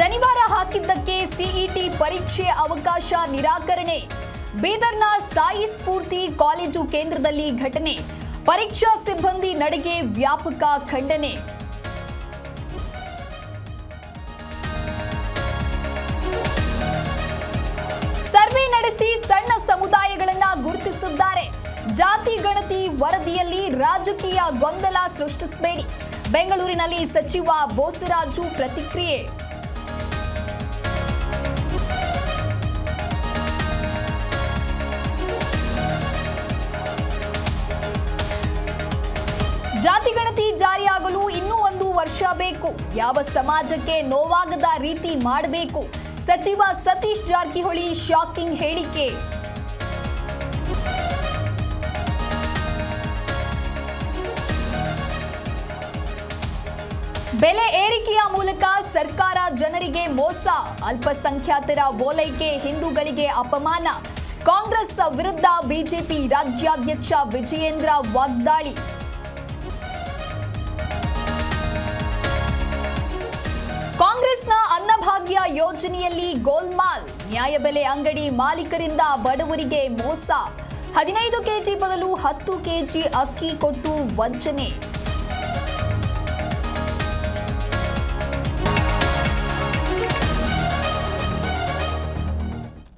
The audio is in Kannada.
ಶನಿವಾರ ಹಾಕಿದ್ದಕ್ಕೆ ಸಿಇಟಿ ಪರೀಕ್ಷೆ ಅವಕಾಶ ನಿರಾಕರಣೆ. ಬೀದರ್ನ ಸಾಯಿ ಸ್ಫೂರ್ತಿ ಕಾಲೇಜು ಕೇಂದ್ರದಲ್ಲಿ ಘಟನೆ. ಪರೀಕ್ಷಾ ಸಿಬ್ಬಂದಿ ನಡೆಗೆ ವ್ಯಾಪಕ ಖಂಡನೆ. ಸರ್ವೆ ನಡೆಸಿ ಸಣ್ಣ ಸಮುದಾಯಗಳನ್ನ ಗುರುತಿಸಿದ್ದಾರೆ. ಜಾತಿ ಗಣತಿ ವರದಿಯಲ್ಲಿ ರಾಜಕೀಯ ಗೊಂದಲ ಸೃಷ್ಟಿಸಬೇಡಿ. ಬೆಂಗಳೂರಿನಲ್ಲಿ ಸಚಿವ ಬೋಸರಾಜು ಪ್ರತಿಕ್ರಿಯೆ. ಜಾತಿ ಗಣತಿ ಜಾರಿಯಾಗಲು ಇನ್ನೂ 1 ವರ್ಷ ಬೇಕು. ಯಾವ ಸಮಾಜಕ್ಕೆ ನೋವಾಗದ ರೀತಿ ಮಾಡಬೇಕು. ಸಚಿವ ಸತೀಶ್ ಜಾರಕಿಹೊಳಿ ಶಾಕಿಂಗ್ ಹೇಳಿಕೆ. ಬೆಲೆ ಏರಿಕೆಯ ಮೂಲಕ ಸರ್ಕಾರ ಜನರಿಗೆ ಮೋಸ. ಅಲ್ಪಸಂಖ್ಯಾತರ ಓಲೈಕೆ, ಹಿಂದೂಗಳಿಗೆ ಅಪಮಾನ. ಕಾಂಗ್ರೆಸ್ ವಿರುದ್ಧ ಬಿಜೆಪಿ ರಾಜ್ಯಾಧ್ಯಕ್ಷ ವಿಜಯೇಂದ್ರ ವಾಗ್ದಾಳಿ. ಕಾಂಗ್ರೆಸ್ನ ಅನ್ನಭಾಗ್ಯ ಯೋಜನೆಯಲ್ಲಿ ಗೋಲ್ಮಾಲ್. ನ್ಯಾಯಬೆಲೆ ಅಂಗಡಿ ಮಾಲೀಕರಿಂದ ಬಡವರಿಗೆ ಮೋಸ. 15 ಕೆಜಿ ಬದಲು 10 ಕೆಜಿ ಅಕ್ಕಿ ಕೊಟ್ಟು ವಂಚನೆ.